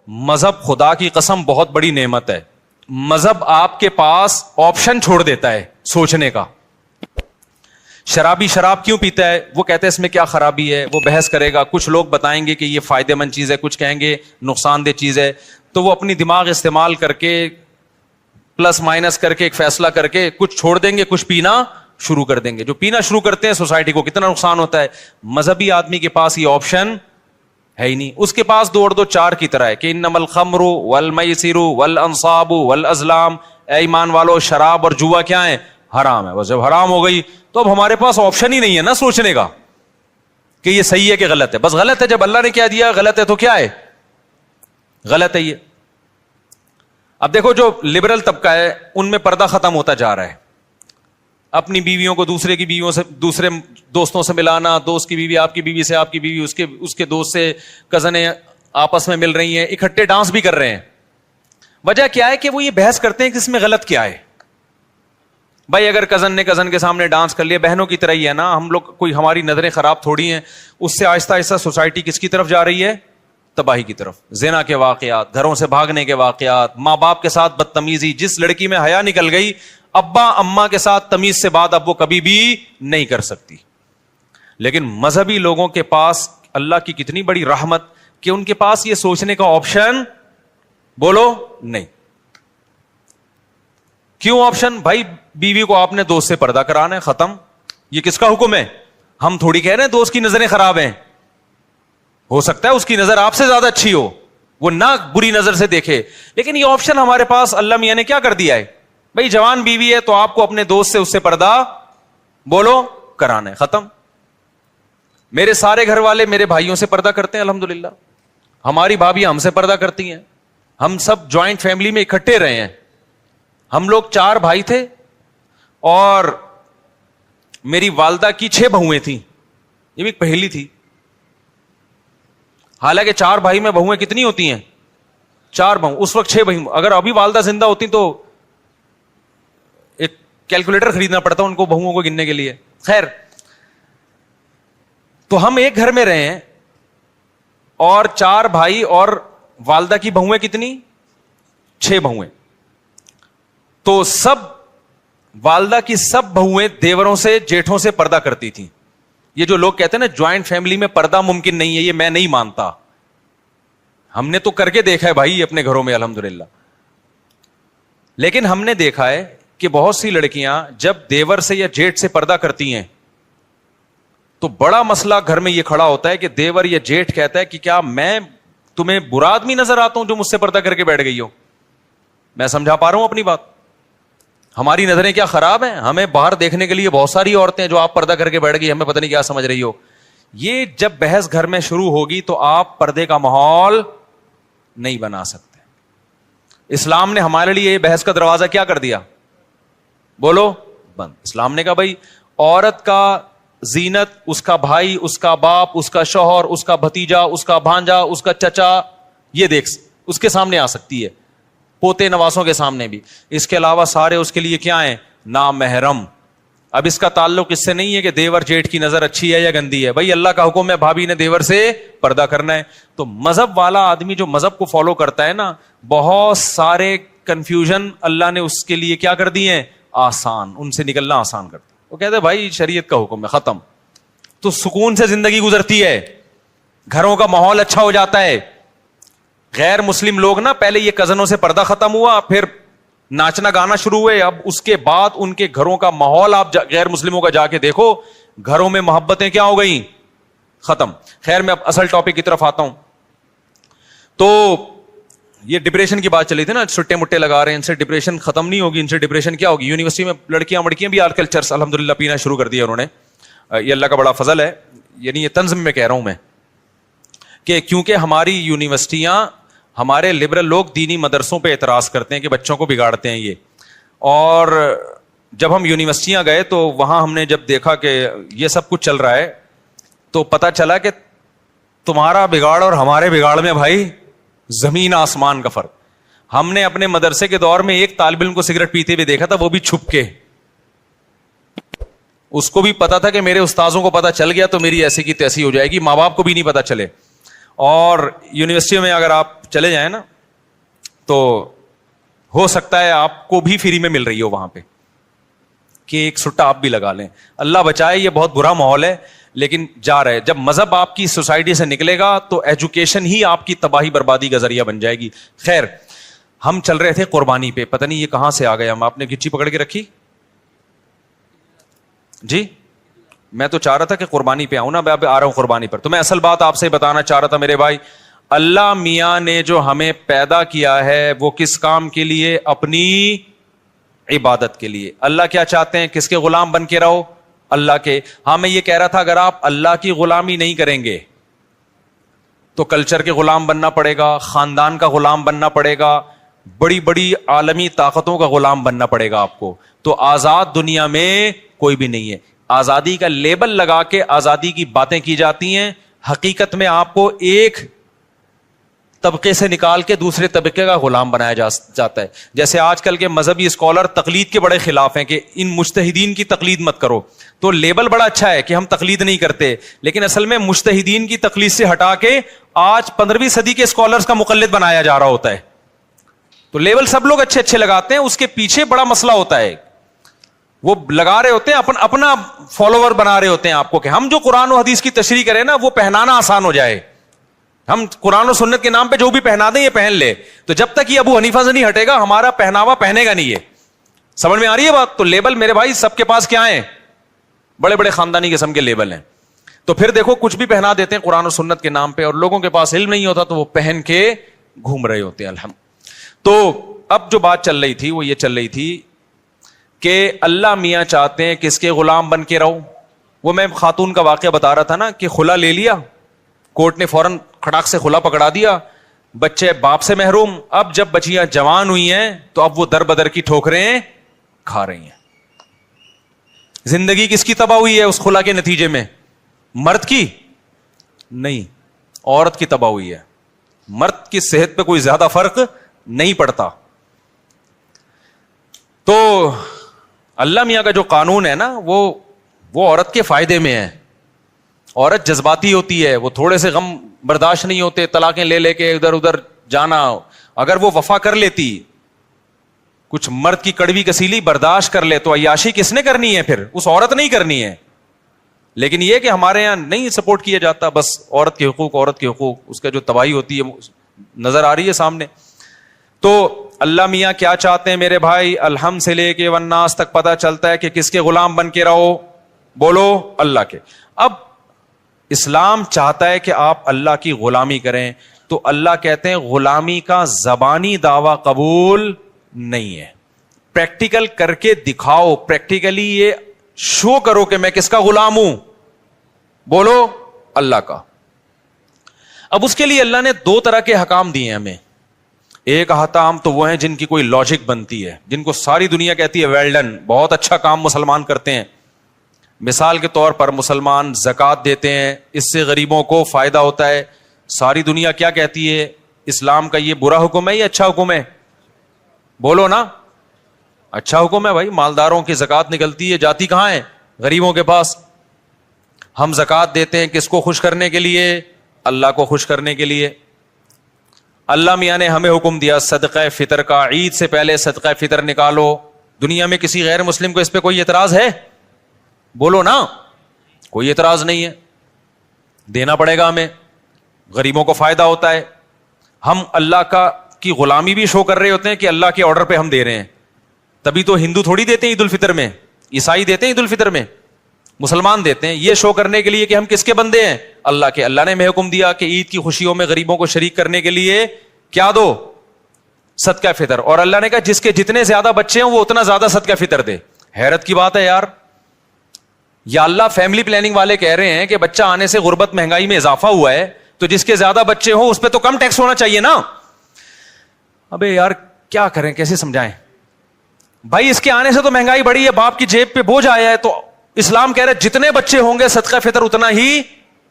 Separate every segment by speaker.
Speaker 1: مذہب خدا کی قسم بہت بڑی نعمت ہے. مذہب آپ کے پاس آپشن چھوڑ دیتا ہے سوچنے کا. شرابی شراب کیوں پیتا ہے؟ وہ کہتے ہیں اس میں کیا خرابی ہے, وہ بحث کرے گا. کچھ لوگ بتائیں گے کہ یہ فائدہ مند چیز ہے, کچھ کہیں گے نقصان دہ چیز ہے. تو وہ اپنی دماغ استعمال کر کے پلس مائنس کر کے ایک فیصلہ کر کے کچھ چھوڑ دیں گے, کچھ پینا شروع کر دیں گے. جو پینا شروع کرتے ہیں سوسائٹی کو کتنا نقصان ہوتا ہے. مذہبی آدمی کے پاس یہ آپشن ہے ہی نہیں. اس کے پاس 2 اور 2 4 کی طرح ہے کہ انما الخمر والمیسر والانصاب والازلام, اے ایمان والو شراب اور جوا کیا ہے؟ حرام ہے. بس جب حرام ہو گئی تو اب ہمارے پاس آپشن ہی نہیں ہے نا سوچنے کا کہ یہ صحیح ہے کہ غلط ہے. بس غلط ہے. جب اللہ نے کیا دیا غلط ہے تو کیا ہے؟ غلط ہے یہ. اب دیکھو جو لبرل طبقہ ہے ان میں پردہ ختم ہوتا جا رہا ہے. اپنی بیویوں کو دوسرے کی بیویوں سے, دوسرے دوستوں سے ملانا, دوست کی بیوی آپ کی بیوی سے, آپ کی بیوی اس کے دوست سے, کزنیں آپس میں مل رہی ہیں, اکٹھے ڈانس بھی کر رہے ہیں. وجہ کیا ہے کہ وہ یہ بحث کرتے ہیں کہ اس میں غلط کیا ہے. بھائی اگر کزن نے کزن کے سامنے ڈانس کر لیا, بہنوں کی طرح ہی ہے نا ہم لوگ, کوئی ہماری نظریں خراب تھوڑی ہیں. اس سے آہستہ آہستہ سوسائٹی کس کی طرف جا رہی ہے؟ تباہی کی طرف. زنا کے واقعات, گھروں سے بھاگنے کے واقعات, ماں باپ کے ساتھ بدتمیزی. جس لڑکی میں حیا نکل گئی, ابا اماں کے ساتھ تمیز سے بات اب وہ کبھی بھی نہیں کر سکتی. لیکن مذہبی لوگوں کے پاس اللہ کی کتنی بڑی رحمت کہ ان کے پاس یہ سوچنے کا آپشن بولو نہیں. کیوں آپشن؟ بھائی بیوی کو آپ نے دوست سے پردہ کرانا ہے, ختم. یہ کس کا حکم ہے؟ ہم تھوڑی کہہ رہے ہیں دوست کی نظریں خراب ہیں. ہو سکتا ہے اس کی نظر آپ سے زیادہ اچھی ہو, وہ نہ بری نظر سے دیکھے, لیکن یہ آپشن ہمارے پاس اللہ میاں نے کیا کر دیا ہے. بھائی جوان بیوی ہے تو آپ کو اپنے دوست سے اس سے پردہ بولو کرانا ہے, ختم. میرے سارے گھر والے میرے بھائیوں سے پردہ کرتے ہیں الحمدللہ. ہماری بھابیاں ہم سے پردہ کرتی ہیں. ہم سب جوائنٹ فیملی میں اکٹھے رہے ہیں. ہم لوگ 4 بھائی تھے اور میری والدہ کی 6 بہویں تھیں. یہ بھی پہلی تھی. حالانکہ 4 بھائی میں بہویں کتنی ہوتی ہیں؟ 4 بہو. اس وقت 6 بہو. اگر ابھی والدہ زندہ ہوتی تو ایک کیلکولیٹر خریدنا پڑتا ان کو بہوؤں کو گننے کے لیے. خیر, تو ہم ایک گھر میں رہے ہیں اور 4 بھائی اور والدہ کی بہویں کتنی؟ 6 بہویں. تو سب والدہ کی سب بہویں دیوروں سے جیٹھوں سے پردہ کرتی تھیں. یہ جو لوگ کہتے ہیں نا جوائنٹ فیملی میں پردہ ممکن نہیں ہے, یہ میں نہیں مانتا. ہم نے تو کر کے دیکھا ہے بھائی اپنے گھروں میں الحمدللہ. لیکن ہم نے دیکھا ہے کہ بہت سی لڑکیاں جب دیور سے یا جیٹ سے پردہ کرتی ہیں تو بڑا مسئلہ گھر میں یہ کھڑا ہوتا ہے کہ دیور یا جیٹ کہتا ہے کہ کیا میں تمہیں برا آدمی نظر آتا ہوں جو مجھ سے پردہ کر کے بیٹھ گئی ہو؟ میں سمجھا پا رہا ہوں اپنی بات؟ ہماری نظریں کیا خراب ہیں؟ ہمیں باہر دیکھنے کے لیے بہت ساری عورتیں جو آپ پردہ کر کے بیٹھ گئی, ہمیں پتہ نہیں کیا سمجھ رہی ہو. یہ جب بحث گھر میں شروع ہوگی تو آپ پردے کا ماحول نہیں بنا سکتے. اسلام نے ہمارے لیے یہ بحث کا دروازہ کیا کر دیا؟ بولو بند. اسلام نے کہا بھائی عورت کا زینت اس کا بھائی, اس کا باپ, اس کا شوہر, اس کا بھتیجا, اس کا بھانجا, اس کا چچا, یہ دیکھ اس کے سامنے آ سکتی ہے, پوتے نواسوں کے سامنے بھی. اس کے علاوہ سارے اس کے لیے کیا ہیں؟ نامحرم. اب اس کا تعلق اس سے نہیں ہے کہ دیور جیٹ کی نظر اچھی ہے یا گندی ہے. بھائی اللہ کا حکم ہے بھابھی نے دیور سے پردہ کرنا ہے. تو مذہب والا آدمی جو مذہب کو فالو کرتا ہے نا, بہت سارے کنفیوژن اللہ نے اس کے لیے کیا کر دیے ہیں؟ آسان. ان سے نکلنا آسان کرتا. وہ کہتے ہیں بھائی شریعت کا حکم ہے, ختم. تو سکون سے زندگی گزرتی ہے, گھروں کا ماحول اچھا ہو جاتا ہے. غیر مسلم لوگ نا پہلے یہ کزنوں سے پردہ ختم ہوا, پھر ناچنا گانا شروع ہوئے, اب اس کے بعد ان کے گھروں کا ماحول آپ غیر مسلموں کا جا کے دیکھو, گھروں میں محبتیں کیا ہو گئیں؟ ختم. خیر میں اب اصل ٹاپک کی طرف آتا ہوں. تو یہ ڈپریشن کی بات چلی تھی نا, چھٹے مٹے لگا رہے ہیں, ان سے ڈپریشن ختم نہیں ہوگی. ان سے ڈپریشن کیا ہوگی؟ یونیورسٹی میں لڑکیاں بھی آج کل چرس الحمدللہ پینا شروع کر دیا انہوں نے. یہ اللہ کا بڑا فضل ہے. یعنی یہ طنز میں کہہ رہا ہوں میں کہ کیونکہ ہماری یونیورسٹیاں, ہمارے لبرل لوگ دینی مدرسوں پہ اعتراض کرتے ہیں کہ بچوں کو بگاڑتے ہیں یہ. اور جب ہم یونیورسٹیاں گئے تو وہاں ہم نے جب دیکھا کہ یہ سب کچھ چل رہا ہے تو پتہ چلا کہ تمہارا بگاڑ اور ہمارے بگاڑ میں بھائی زمین آسمان کا فرق. ہم نے اپنے مدرسے کے دور میں ایک طالب علم کو سگریٹ پیتے ہوئے دیکھا تھا, وہ بھی چھپ کے. اس کو بھی پتا تھا کہ میرے استاذوں کو پتا چل گیا تو میری ایسی کی تیسی ہو جائے گی, ماں باپ کو بھی نہیں پتا چلے. اور یونیورسٹیوں میں اگر آپ چلے جائیں نا تو ہو سکتا ہے آپ کو بھی فری میں مل رہی ہو وہاں پہ کہ ایک سٹا آپ بھی لگا لیں. اللہ بچائے, یہ بہت برا ماحول ہے لیکن جا رہے. جب مذہب آپ کی سوسائٹی سے نکلے گا تو ایجوکیشن ہی آپ کی تباہی بربادی کا ذریعہ بن جائے گی. خیر, ہم چل رہے تھے قربانی پہ, پتہ نہیں یہ کہاں سے آ گئے ہم. آپ نے گچی پکڑ کے رکھی جی. میں تو چاہ رہا تھا کہ قربانی پہ آؤں نا, میں اب آ رہا ہوں قربانی پر. تو میں اصل بات آپ سے بتانا چاہ رہا تھا میرے بھائی, اللہ میاں نے جو ہمیں پیدا کیا ہے وہ کس کام کے لیے؟ اپنی عبادت کے لیے. اللہ کیا چاہتے ہیں؟ کس کے غلام بن کے رہو؟ اللہ کے. ہاں میں یہ کہہ رہا تھا اگر آپ اللہ کی غلامی نہیں کریں گے تو کلچر کے غلام بننا پڑے گا, خاندان کا غلام بننا پڑے گا, بڑی بڑی عالمی طاقتوں کا غلام بننا پڑے گا آپ کو. تو آزاد دنیا میں کوئی بھی نہیں ہے. آزادی کا لیبل لگا کے آزادی کی باتیں کی جاتی ہیں, حقیقت میں آپ کو ایک طبقے سے نکال کے دوسرے طبقے کا غلام بنایا جاتا ہے. جیسے آج کل کے مذہبی اسکالر تقلید کے بڑے خلاف ہیں کہ ان مجتہدین کی تقلید مت کرو. تو لیبل بڑا اچھا ہے کہ ہم تقلید نہیں کرتے, لیکن اصل میں مجتہدین کی تقلید سے ہٹا کے آج 15ویں صدی کے اسکالرز کا مقلد بنایا جا رہا ہوتا ہے. تو لیبل سب لوگ اچھے اچھے لگاتے ہیں, اس کے پیچھے بڑا مسئلہ ہوتا ہے. وہ لگا رہے ہوتے ہیں اپنا فالوور بنا رہے ہوتے ہیں آپ کو کہ ہم جو قرآن و حدیث کی تشریح کریں نا وہ پہنانا آسان ہو جائے, ہم قرآن و سنت کے نام پہ جو بھی پہنا دیں یہ پہن لے. تو جب تک یہ ابو حنیفہ سے نہیں ہٹے گا ہمارا پہناوا پہنے گا نہیں. یہ سمجھ میں آ رہی ہے بات؟ تو لیبل میرے بھائی سب کے پاس کیا ہیں؟ بڑے بڑے خاندانی قسم کے لیبل ہیں. تو پھر دیکھو کچھ بھی پہنا دیتے ہیں قرآن و سنت کے نام پہ, اور لوگوں کے پاس علم نہیں ہوتا تو وہ پہن کے گھوم رہے ہوتے ہیں. الحمد. تو اب جو بات چل رہی تھی وہ یہ چل رہی تھی کہ اللہ میاں چاہتے ہیں کس کے غلام بن کے رہو. وہ میں خاتون کا واقعہ بتا رہا تھا نا کہ خلا لے لیا, کورٹ نے فوراً کھڑاک سے خلا پکڑا دیا, بچے باپ سے محروم. اب جب بچیاں جوان ہوئی ہیں تو اب وہ در بدر کی ٹھوکریں کھا رہی ہیں. زندگی کس کی تباہ ہوئی ہے اس خلا کے نتیجے میں؟ مرد کی نہیں, عورت کی تباہ ہوئی ہے. مرد کی صحت پہ کوئی زیادہ فرق نہیں پڑتا. تو اللہ میاں کا جو قانون ہے نا وہ عورت کے فائدے میں ہے. عورت جذباتی ہوتی ہے, وہ تھوڑے سے غم برداشت نہیں ہوتے, طلاقیں لے لے کے ادھر ادھر جانا. اگر وہ وفا کر لیتی, کچھ مرد کی کڑوی کسیلی برداشت کر لے, تو عیاشی کس نے کرنی ہے پھر؟ اس عورت نہیں کرنی ہے. لیکن یہ کہ ہمارے یہاں نہیں سپورٹ کیا جاتا, بس عورت کے حقوق عورت کے حقوق, اس کا جو تباہی ہوتی ہے نظر آ رہی ہے سامنے. تو اللہ میاں کیا چاہتے ہیں میرے بھائی؟ الحمد سے لے کے والناس تک پتہ چلتا ہے کہ کس کے غلام بن کے رہو؟ بولو اللہ کے. اب اسلام چاہتا ہے کہ آپ اللہ کی غلامی کریں, تو اللہ کہتے ہیں غلامی کا زبانی دعویٰ قبول نہیں ہے, پریکٹیکل کر کے دکھاؤ, پریکٹیکلی یہ شو کرو کہ میں کس کا غلام ہوں. بولو اللہ کا. اب اس کے لیے اللہ نے 2 طرح کے حکام دیے ہیں ہمیں. ایک احکام تو وہ ہیں جن کی کوئی لاجک بنتی ہے, جن کو ساری دنیا کہتی ہے ویل ڈن, بہت اچھا کام مسلمان کرتے ہیں. مثال کے طور پر مسلمان زکوٰۃ دیتے ہیں, اس سے غریبوں کو فائدہ ہوتا ہے. ساری دنیا کیا کہتی ہے؟ اسلام کا یہ برا حکم ہے یا اچھا حکم ہے؟ بولو نا, اچھا حکم ہے بھائی. مالداروں کی زکوٰۃ نکلتی ہے, جاتی کہاں ہے؟ غریبوں کے پاس. ہم زکوٰۃ دیتے ہیں کس کو خوش کرنے کے لیے؟ اللہ کو خوش کرنے کے لیے. اللہ میاں نے ہمیں حکم دیا صدقہ فطر کا, عید سے پہلے صدقہ فطر نکالو. دنیا میں کسی غیر مسلم کو اس پہ کوئی اعتراض ہے؟ بولو نا, کوئی اعتراض نہیں ہے. دینا پڑے گا ہمیں, غریبوں کو فائدہ ہوتا ہے. ہم اللہ کی غلامی بھی شو کر رہے ہوتے ہیں کہ اللہ کے آرڈر پہ ہم دے رہے ہیں. تبھی تو ہندو تھوڑی دیتے ہیں عید الفطر میں, عیسائی دیتے ہیں عید الفطر میں, مسلمان دیتے ہیں. یہ شو کرنے کے لیے کہ ہم کس کے بندے ہیں؟ اللہ کے. اللہ نے ہمیں حکم دیا کہ عید کی خوشیوں میں غریبوں کو شریک کرنے کے لیے کیا دو؟ صدقہ فطر. اور اللہ نے کہا جس کے جتنے زیادہ بچے ہیں وہ اتنا زیادہ صدقہ فطر دے. حیرت کی بات ہے یار. یا اللہ فیملی پلاننگ والے کہہ رہے ہیں کہ بچہ آنے سے غربت مہنگائی میں اضافہ ہوا ہے, تو جس کے زیادہ بچے ہوں اس پہ تو کم ٹیکس ہونا چاہیے نا. ابے یار کیا کریں, کیسے سمجھائیں بھائی؟ اس کے آنے سے تو مہنگائی بڑھی ہے, باپ کی جیب پہ بوجھ آیا ہے. تو اسلام کہہ رہے جتنے بچے ہوں گے صدقہ فطر اتنا ہی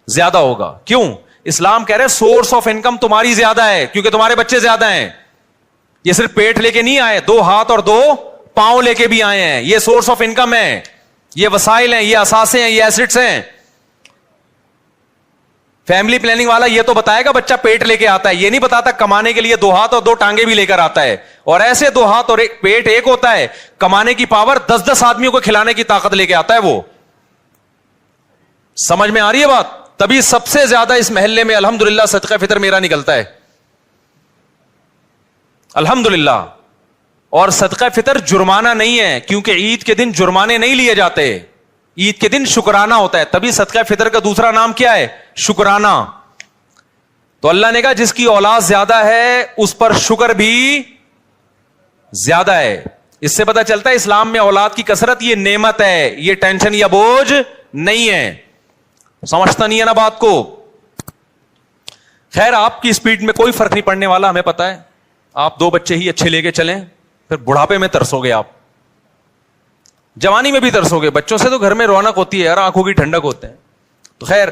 Speaker 1: زیادہ ہوگا. کیوں؟ اسلام کہہ رہے سورس آف انکم تمہاری زیادہ ہے کیونکہ تمہارے بچے زیادہ ہیں. یہ صرف پیٹ لے کے نہیں آئے, 2 ہاتھ اور 2 پاؤں لے کے بھی آئے ہیں. یہ سورس آف انکم ہے, یہ وسائل ہیں, یہ اثاثے ہیں, یہ ایسٹس ہیں. فیملی پلاننگ والا یہ تو بتائے گا بچہ پیٹ لے کے آتا ہے, یہ نہیں بتاتا کمانے کے لیے 2 ہاتھ اور 2 ٹانگیں بھی لے کر آتا ہے, اور ایسے 2 ہاتھ اور ایک پیٹ ایک ہوتا ہے, کمانے کی پاور 10 آدمیوں کو کھلانے کی طاقت لے کے آتا ہے وہ. سمجھ میں آ رہی ہے بات؟ تبھی سب سے زیادہ اس محلے میں الحمدللہ صدقہ فطر میرا نکلتا ہے, الحمدللہ. اور صدقہ فطر جرمانہ نہیں ہے, کیونکہ عید کے دن جرمانے نہیں لیے جاتے, عید کے دن شکرانہ ہوتا ہے. تبھی صدقہ فطر کا دوسرا نام کیا ہے؟ شکرانہ. تو اللہ نے کہا جس کی اولاد زیادہ ہے اس پر شکر بھی زیادہ ہے. اس سے پتہ چلتا ہے اسلام میں اولاد کی کثرت یہ نعمت ہے, یہ ٹینشن یا بوجھ نہیں ہے. سمجھتا نہیں ہے نا بات کو؟ خیر, آپ کی اسپیڈ میں کوئی فرق نہیں پڑنے والا, ہمیں پتا ہے. آپ 2 بچے ہی اچھے لے کے چلیں, پھر بڑھاپے میں ترسو گے, آپ جوانی میں بھی ترسو گے. بچوں سے تو گھر میں رونق ہوتی ہے یار, آنکھوں کی ٹھنڈک ہوتے ہیں. تو خیر,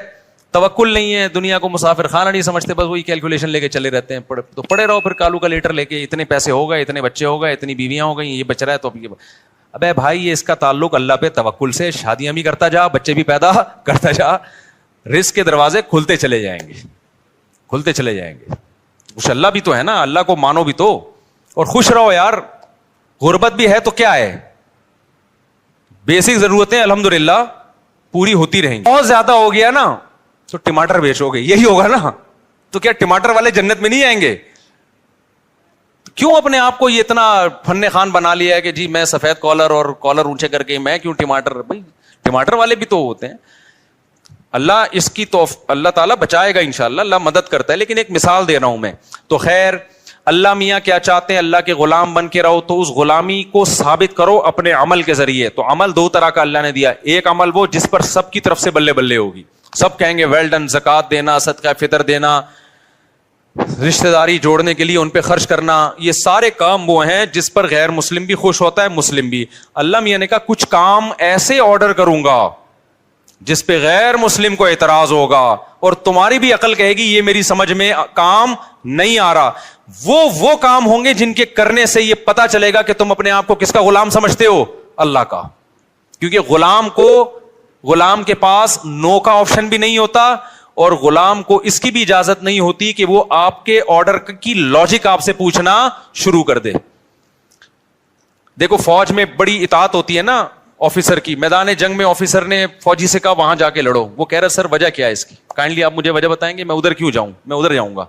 Speaker 1: توکل نہیں ہے, دنیا کو مسافر خانہ نہیں سمجھتے, بس وہی کیلکولیشن لے کے چلے رہتے ہیں. تو پڑے رہو پھر کالو کا لیٹر لے کے, اتنے پیسے ہو گئے, اتنے بچے ہو گئے, اتنی بیویاں ہو گئی, یہ بچ رہا ہے. تو ابے بھائی, یہ اس کا تعلق اللہ پہ توکل سے. شادیاں بھی کرتا جا, بچے بھی پیدا کرتا جا, رزق کے دروازے کھلتے چلے جائیں گے, کھلتے چلے جائیں گے. کچھ اللہ بھی تو ہے نا, اللہ کو مانو بھی تو, اور خوش رہو یار. غربت بھی ہے تو کیا ہے, بیسک ضرورتیں الحمدللہ پوری ہوتی رہیں گی. بہت زیادہ ہو گیا نا تو ٹماٹر بیچو گے, یہی ہوگا نا. تو کیا ٹماٹر والے جنت میں نہیں آئیں گے؟ کیوں اپنے آپ کو یہ اتنا فن خان بنا لیا ہے کہ جی میں سفید کالر اور کالر اونچے کر کے میں کیوں ٹماٹر؟ بھائی ٹماٹر والے بھی تو ہوتے ہیں. اللہ اس کی تو اللہ تعالیٰ بچائے گا انشاءاللہ, اللہ مدد کرتا ہے. لیکن ایک مثال دے رہا ہوں میں. تو خیر, اللہ میاں کیا چاہتے ہیں؟ اللہ کے غلام بن کے رہو, تو اس غلامی کو ثابت کرو اپنے عمل کے ذریعے. تو عمل 2 طرح کا اللہ نے دیا. ایک عمل وہ جس پر سب کی طرف سے بلے بلے ہوگی, سب کہیں گے ویل ڈن. زکات دینا, صدقہ فطر دینا, رشتہ داری جوڑنے کے لیے ان پہ خرچ کرنا, یہ سارے کام وہ ہیں جس پر غیر مسلم بھی خوش ہوتا ہے, مسلم بھی. اللہ میاں نے کہا کچھ کام ایسے آرڈر کروں گا جس پہ غیر مسلم کو اعتراض ہوگا, اور تمہاری بھی عقل کہے گی یہ میری سمجھ میں کام نہیں آ رہا. وہ کام ہوں گے جن کے کرنے سے یہ پتا چلے گا کہ تم اپنے آپ کو کس کا غلام سمجھتے ہو؟ اللہ کا. کیونکہ غلام کے پاس نو کا آپشن بھی نہیں ہوتا, اور غلام کو اس کی بھی اجازت نہیں ہوتی کہ وہ آپ کے آرڈر کی لاجک آپ سے پوچھنا شروع کر دے. دیکھو فوج میں بڑی اطاعت ہوتی ہے نا آفیسر کی. میدان جنگ میں آفیسر نے فوجی سے کہا وہاں جا کے لڑو, وہ کہہ رہا سر وجہ کیا ہے اس کی, کائنڈلی آپ مجھے وجہ بتائیں گے, میں ادھر کیوں جاؤں, میں ادھر جاؤں گا.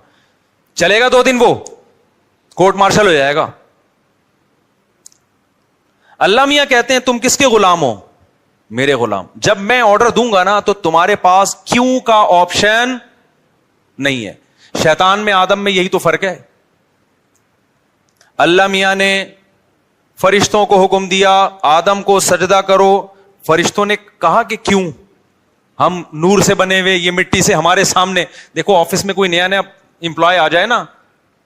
Speaker 1: چلے گا 2 دن, وہ کورٹ مارشل ہو جائے گا. اللہ میاں کہتے ہیں تم کس کے غلام ہو؟ میرے غلام. جب میں آرڈر دوں گا نا تو تمہارے پاس کیوں کا آپشن نہیں ہے. شیطان میں آدم میں یہی تو فرق ہے. اللہ میاں نے فرشتوں کو حکم دیا آدم کو سجدہ کرو, فرشتوں نے کہا کہ کیوں, ہم نور سے بنے ہوئے, یہ مٹی سے ہمارے سامنے. دیکھو آفس میں کوئی نیا امپلائی آ جائے نا,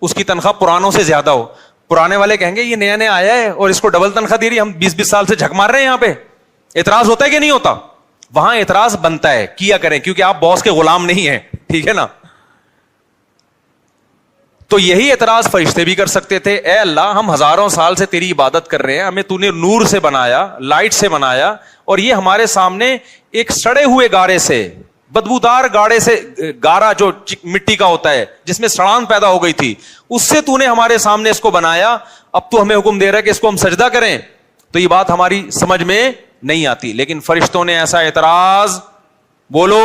Speaker 1: اس کی تنخواہ پرانوں سے زیادہ ہو, پرانے والے کہیں گے یہ نیا آیا ہے اور اس کو ڈبل تنخواہ دے رہی, ہم 20 سال سے جھک مار رہے ہیں یہاں پہ. اعتراض ہوتا ہے کہ نہیں ہوتا؟ وہاں اعتراض بنتا ہے, کیا کریں, کیونکہ آپ باس کے غلام نہیں ہیں, ٹھیک ہے نا. تو یہی اعتراض فرشتے بھی کر سکتے تھے, اے اللہ ہم ہزاروں سال سے تیری عبادت کر رہے ہیں, ہمیں تو نے نور سے بنایا, لائٹ سے بنایا, اور یہ ہمارے سامنے ایک سڑے ہوئے گارے سے, بدبودار گاڑے سے, گارا جو مٹی کا ہوتا ہے جس میں سڑان پیدا ہو گئی تھی, اس سے تو نے ہمارے سامنے اس کو بنایا, اب تو ہمیں حکم دے رہا ہے کہ اس کو ہم سجدہ کریں. تو یہ بات ہماری سمجھ میں نہیں آتی. لیکن فرشتوں نے ایسا اعتراض بولو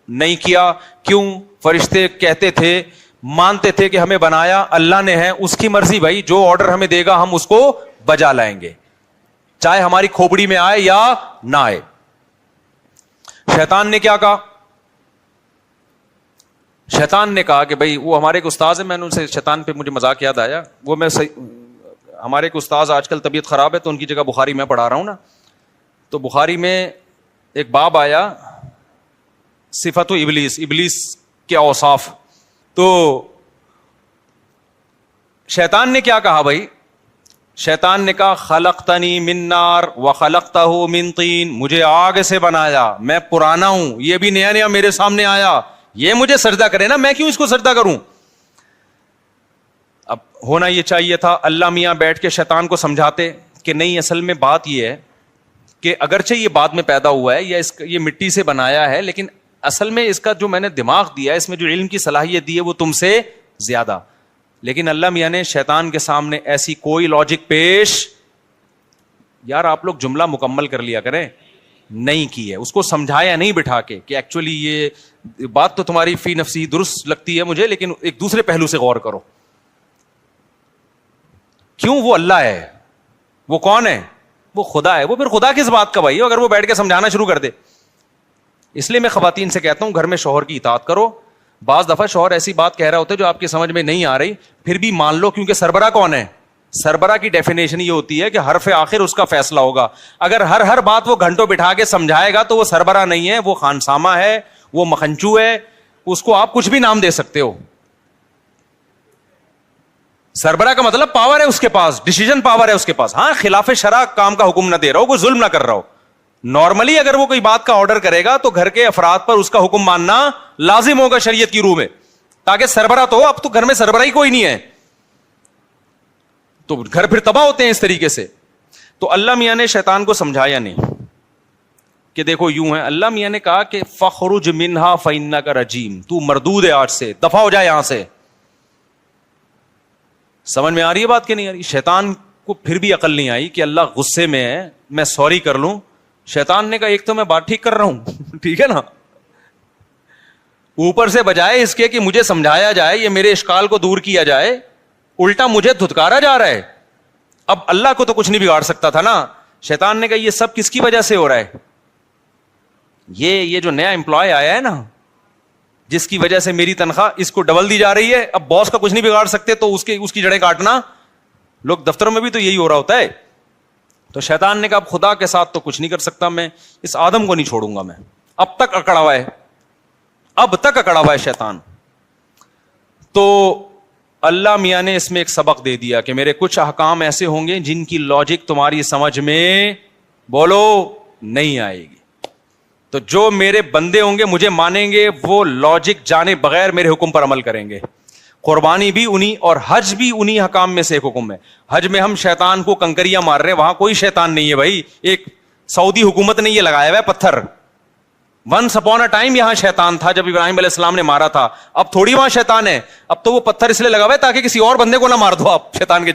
Speaker 1: نہیں کیا. کیوں؟ فرشتے کہتے تھے, مانتے تھے کہ ہمیں بنایا اللہ نے ہے, اس کی مرضی بھائی, جو آرڈر ہمیں دے گا ہم اس کو بجا لائیں گے, چاہے ہماری کھوپڑی میں آئے یا نہ آئے. شیطان نے کیا کہا؟ شیطان نے کہا کہ بھائی, وہ ہمارے ایک استاذ ہے, میں نے ان سے شیطان پہ مجھے مذاق یاد آیا, وہ میں ہمارے ایک استاذ آج کل طبیعت خراب ہے تو ان کی جگہ بخاری میں پڑھا رہا ہوں نا, تو بخاری میں ایک باب آیا صفت ابلیس, ابلیس کے اوصاف. تو شیطان نے کیا کہا بھائی؟ شیطان نے کہا خلقتنی من نار وخلقتہ من طین, مجھے آگ سے بنایا, میں پرانا ہوں, یہ بھی نیا نیا میرے سامنے آیا, یہ مجھے سجدہ کرے نا, میں کیوں اس کو سجدہ کروں؟ اب ہونا یہ چاہیے تھا اللہ میاں بیٹھ کے شیطان کو سمجھاتے کہ نہیں, اصل میں بات یہ ہے کہ اگرچہ یہ بعد میں پیدا ہوا ہے یا یہ مٹی سے بنایا ہے, لیکن اصل میں اس کا جو میں نے دماغ دیا ہے, اس میں جو علم کی صلاحیت دی ہے وہ تم سے زیادہ. لیکن اللہ میاں نے شیطان کے سامنے ایسی کوئی لاجک پیش, یار آپ لوگ جملہ مکمل کر لیا کریں, نہیں کی ہے. اس کو سمجھایا نہیں بٹھا کے کہ ایکچولی یہ بات تو تمہاری فی نفسی درست لگتی ہے مجھے, لیکن ایک دوسرے پہلو سے غور کرو. کیوں؟ وہ اللہ ہے. وہ کون ہے؟ وہ خدا ہے. وہ پھر خدا کس بات کا بھائی اگر وہ بیٹھ کے سمجھانا شروع کر دے. اس لیے میں خواتین سے کہتا ہوں گھر میں شوہر کی اطاعت کرو. بعض دفعہ شوہر ایسی بات کہہ رہا ہوتا ہے جو آپ کی سمجھ میں نہیں آ رہی, پھر بھی مان لو, کیونکہ سربراہ کون ہے؟ سربراہ کی ڈیفینیشن یہ ہوتی ہے کہ حرف آخر اس کا فیصلہ ہوگا. اگر ہر بات وہ گھنٹوں بٹھا کے سمجھائے گا تو وہ سربراہ نہیں ہے, وہ خانسامہ ہے, وہ مکھنچو ہے. اس کو آپ کچھ بھی نام دے سکتے ہو. سربراہ کا مطلب پاور ہے اس کے پاس, ڈیسیژن پاور ہے اس کے پاس. ہاں خلاف شرع کام کا حکم نہ دے رہا ہو, کوئی ظلم نہ کر رہا ہو. نارملی اگر وہ کوئی بات کا آرڈر کرے گا تو گھر کے افراد پر اس کا حکم ماننا لازم ہوگا شریعت کی روح میں, تاکہ سربراہ تو ہو. اب تو گھر میں سربراہ ہی کوئی نہیں ہے تو گھر پھر تباہ ہوتے ہیں اس طریقے سے. تو اللہ میاں نے شیطان کو سمجھایا نہیں کہ دیکھو یوں ہے. اللہ میاں نے کہا کہ فخرج منہا فإنک رجیم, تو مردود ہے, آج سے دفع ہو جائے یہاں سے. سمجھ میں آ رہی ہے بات کہ نہیں آ رہی؟ شیطان کو پھر بھی عقل نہیں آئی کہ اللہ غصے میں ہے, میں سوری کر لوں. شیطان نے کہا ایک تو میں بات ٹھیک کر رہا ہوں ٹھیک ہے نا, اوپر سے بجائے اس کے کہ مجھے سمجھایا جائے, یہ میرے اشکال کو دور کیا جائے, الٹا مجھے دھتکارا جا رہا ہے. اب اللہ کو تو کچھ نہیں بگاڑ سکتا تھا نا. شیطان نے کہا یہ سب کس کی وجہ سے ہو رہا ہے؟ یہ جو نیا امپلائی آیا ہے نا, جس کی وجہ سے میری تنخواہ اس کو ڈبل دی جا رہی ہے. اب باس کا کچھ نہیں بگاڑ سکتے تو اس کی جڑیں کاٹنا. لوگ دفتروں میں بھی تو یہی ہو رہا ہوتا ہے. تو شیطان نے کہا اب خدا کے ساتھ تو کچھ نہیں کر سکتا میں, اس آدم کو نہیں چھوڑوں گا میں. اب تک اکڑا ہوا ہے, اب تک اکڑا ہوا ہے شیطان. تو اللہ میاں نے اس میں ایک سبق دے دیا کہ میرے کچھ احکام ایسے ہوں گے جن کی لاجک تمہاری سمجھ میں بولو نہیں آئے گی. تو جو میرے بندے ہوں گے مجھے مانیں گے, وہ لاجک جانے بغیر میرے حکم پر عمل کریں گے. قربانی بھی انہی اور حج بھی انہی حکام میں سے ایک حکم ہے. حج میں ہم شیطان کو کنکریاں مار رہے ہیں, وہاں کوئی شیطان نہیں ہے بھائی. ایک سعودی حکومت نے یہ لگایا ہوا ہے پتھر. ونس اپون اے ٹائم یہاں شیطان تھا جب ابراہیم علیہ السلام نے مارا تھا. اب تھوڑی وہاں شیطان ہے. اب تو وہ پتھر اس لیے لگا ہوا ہے تاکہ کسی اور بندے کو نہ مار دو آپ شیطان کے.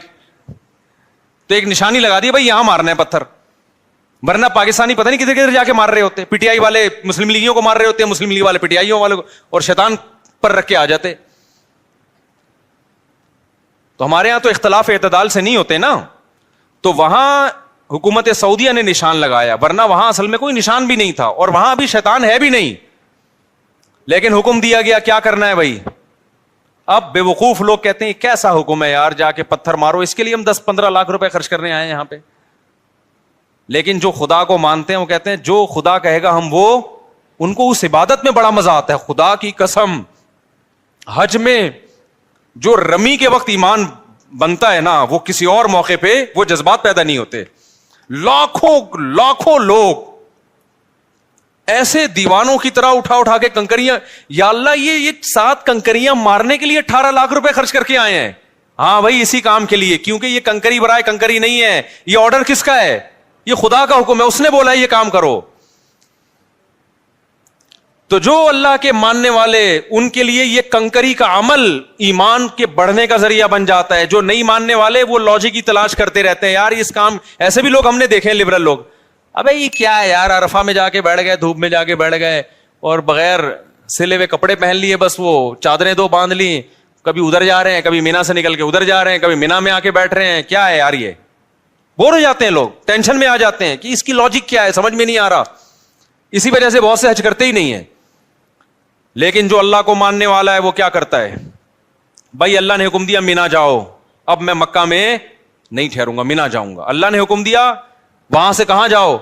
Speaker 1: تو ایک نشانی لگا دی بھائی یہاں مارنا ہے پتھر, ورنہ پاکستانی پتہ نہیں کدھر کدھر جا کے مار رہے ہوتے. پی ٹی آئی والے مسلم لیگیوں کو مار رہے ہوتے ہیں, مسلم لیگ والے پی ٹی آئیوں والے کو, اور شیطان پر رکھ کے آ جاتے. تو ہمارے ہاں تو اختلاف اعتدال سے نہیں ہوتے نا. تو وہاں حکومت سعودیہ نے نشان لگایا, ورنہ وہاں اصل میں کوئی نشان بھی نہیں تھا, اور وہاں ابھی شیطان ہے بھی نہیں. لیکن حکم دیا گیا کیا کرنا ہے بھائی. اب بے وقوف لوگ کہتے ہیں کیسا حکم ہے یار, جا کے پتھر مارو, اس کے لیے ہم 10-15 لاکھ روپے خرچ کرنے آئے ہیں یہاں پہ. لیکن جو خدا کو مانتے ہیں وہ کہتے ہیں جو خدا کہے گا ہم وہ, ان کو اس عبادت میں بڑا مزہ آتا ہے. خدا کی قسم, حج میں جو رمی کے وقت ایمان بنتا ہے نا, وہ کسی اور موقع پہ وہ جذبات پیدا نہیں ہوتے. لاکھوں لوگ ایسے دیوانوں کی طرح اٹھا کے کنکریاں, یا اللہ یہ 7 کنکریاں مارنے کے لیے 18 لاکھ روپے خرچ کر کے آئے ہیں. ہاں بھائی اسی کام کے لیے, کیونکہ یہ کنکری برائے کنکری نہیں ہے. یہ آرڈر کس کا ہے؟ یہ خدا کا حکم ہے, اس نے بولا ہے یہ کام کرو. تو جو اللہ کے ماننے والے, ان کے لیے یہ کنکری کا عمل ایمان کے بڑھنے کا ذریعہ بن جاتا ہے. جو نہیں ماننے والے وہ لاجک کی تلاش کرتے رہتے ہیں, یار اس کام, ایسے بھی لوگ ہم نے دیکھے ہیں لبرل لوگ, ابے یہ کیا ہے یار, عرفہ میں جا کے بیٹھ گئے, دھوپ میں جا کے بیٹھ گئے, اور بغیر سلے ہوئے کپڑے پہن لیے, بس وہ چادریں 2 باندھ لی, کبھی ادھر جا رہے ہیں, کبھی مینا سے نکل کے ادھر جا رہے ہیں, کبھی مینا میں آ کے بیٹھ رہے ہیں. کیا ہے یار, یہ بور ہو جاتے ہیں لوگ, ٹینشن میں آ جاتے ہیں کہ اس کی لاجک کیا ہے, سمجھ میں نہیں آ رہا. اسی وجہ سے بہت سے حج کرتے ہی نہیں ہیں. لیکن جو اللہ کو ماننے والا ہے وہ کیا کرتا ہے, بھائی اللہ نے حکم دیا مینا جاؤ, اب میں مکہ میں نہیں ٹھہروں گا, مینا جاؤں گا. اللہ نے حکم دیا وہاں سے کہاں جاؤ,